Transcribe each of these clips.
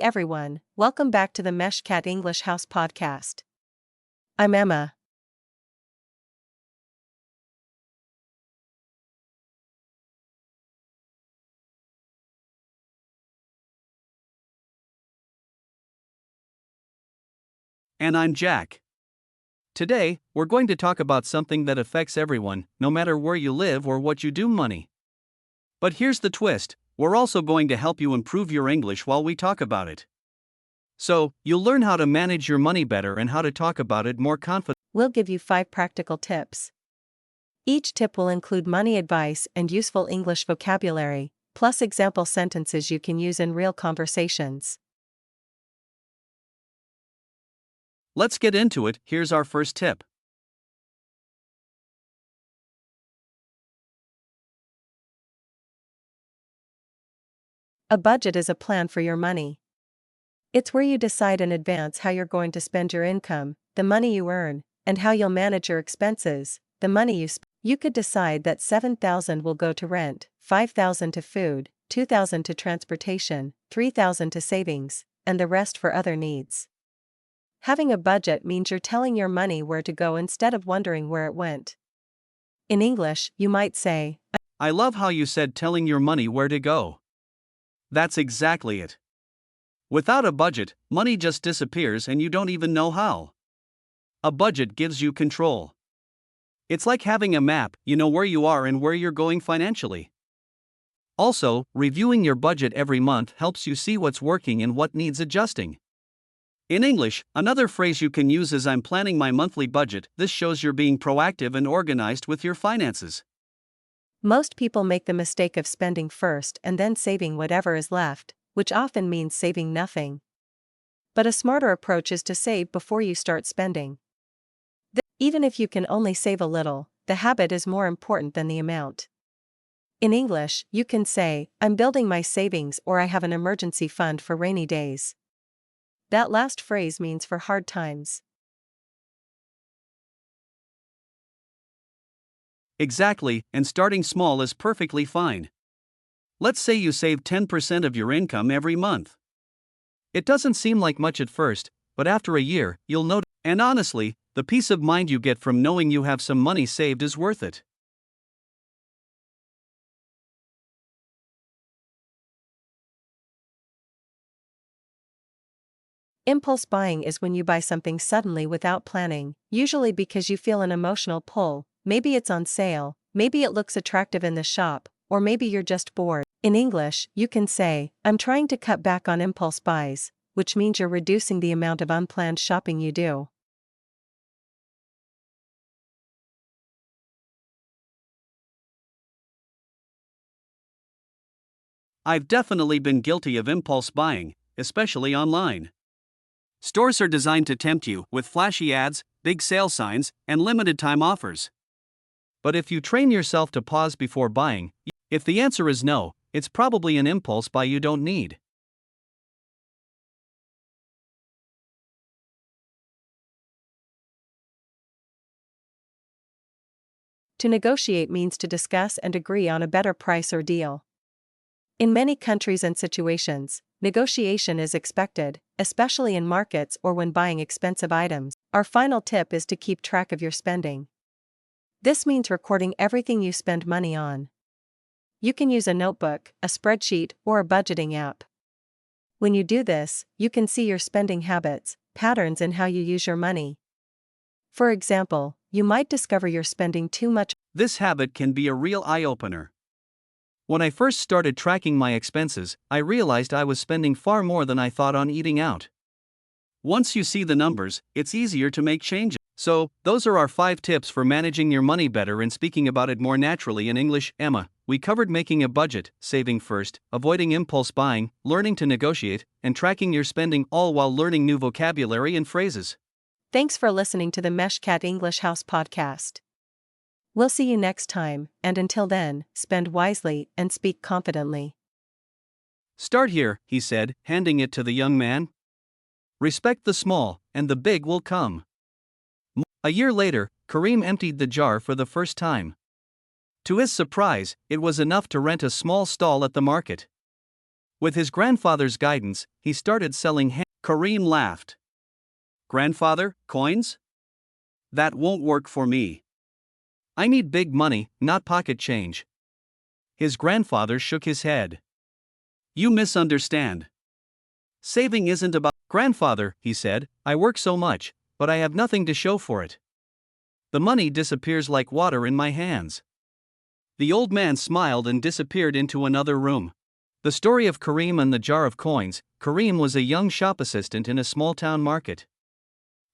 Hey everyone, welcome back to the Meshkat English House Podcast. I'm Emma. And I'm Jack. Today, we're going to talk about something that affects everyone, no matter where you live or what you do money. But here's the twist, we're also going to help you improve your English while we talk about it. So, you'll learn how to manage your money better and how to talk about it more confidently. We'll give you 5 practical tips. Each tip will include money advice and useful English vocabulary, plus example sentences you can use in real conversations. Let's get into it. Here's our first tip. A budget is a plan for your money. It's where you decide in advance how you're going to spend your income, the money you earn, and how you'll manage your expenses, the money you spend. You could decide that $7,000 will go to rent, $5,000 to food, $2,000 to transportation, $3,000 to savings, and the rest for other needs. Having a budget means you're telling your money where to go instead of wondering where it went. In English, you might say, I love how you said telling your money where to go. That's exactly it. Without a budget, money just disappears and you don't even know how. A budget gives you control. It's like having a map, you know where you are and where you're going financially. Also, reviewing your budget every month helps you see what's working and what needs adjusting. In English, another phrase you can use is I'm planning my monthly budget. This shows you're being proactive and organized with your finances. Most people make the mistake of spending first and then saving whatever is left, which often means saving nothing. But a smarter approach is to save before you start spending. Even if you can only save a little, the habit is more important than the amount. In English, you can say, I'm building my savings or I have an emergency fund for rainy days. That last phrase means for hard times. Exactly, and starting small is perfectly fine. Let's say you save 10% of your income every month. It doesn't seem like much at first, but after a year, you'll notice. And honestly, the peace of mind you get from knowing you have some money saved is worth it. Impulse buying is when you buy something suddenly without planning, usually because you feel an emotional pull. Maybe it's on sale, maybe it looks attractive in the shop, or maybe you're just bored. In English, you can say, I'm trying to cut back on impulse buys, which means you're reducing the amount of unplanned shopping you do. I've definitely been guilty of impulse buying, especially online. Stores are designed to tempt you with flashy ads, big sale signs, and limited time offers. But if you train yourself to pause before buying, if the answer is no, it's probably an impulse buy you don't need. To negotiate means to discuss and agree on a better price or deal. In many countries and situations, negotiation is expected, especially in markets or when buying expensive items. Our final tip is to keep track of your spending. This means recording everything you spend money on. You can use a notebook, a spreadsheet, or a budgeting app. When you do this, you can see your spending habits, patterns in how you use your money. For example, you might discover you're spending too much. This habit can be a real eye-opener. When I first started tracking my expenses, I realized I was spending far more than I thought on eating out. Once you see the numbers, it's easier to make changes. So, those are our 5 tips for managing your money better and speaking about it more naturally in English. Emma, we covered making a budget, saving first, avoiding impulse buying, learning to negotiate, and tracking your spending, all while learning new vocabulary and phrases. Thanks for listening to the Meshkat English House Podcast. We'll see you next time, and until then, spend wisely and speak confidently. Start here, he said, handing it to the young man. Respect the small, and the big will come. A year later, Kareem emptied the jar for the first time. To his surprise, it was enough to rent a small stall at the market. With his grandfather's guidance, he started selling Kareem laughed. Grandfather, coins? That won't work for me. I need big money, not pocket change. His grandfather shook his head. You misunderstand. Saving isn't about. Grandfather, he said, I work so much, but I have nothing to show for it. The money disappears like water in my hands. The old man smiled and disappeared into another room. The story of Kareem and the jar of coins. Kareem was a young shop assistant in a small town market.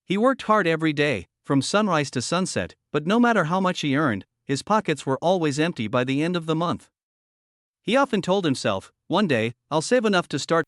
He worked hard every day, from sunrise to sunset, but no matter how much he earned, his pockets were always empty by the end of the month. He often told himself, one day, I'll save enough to start.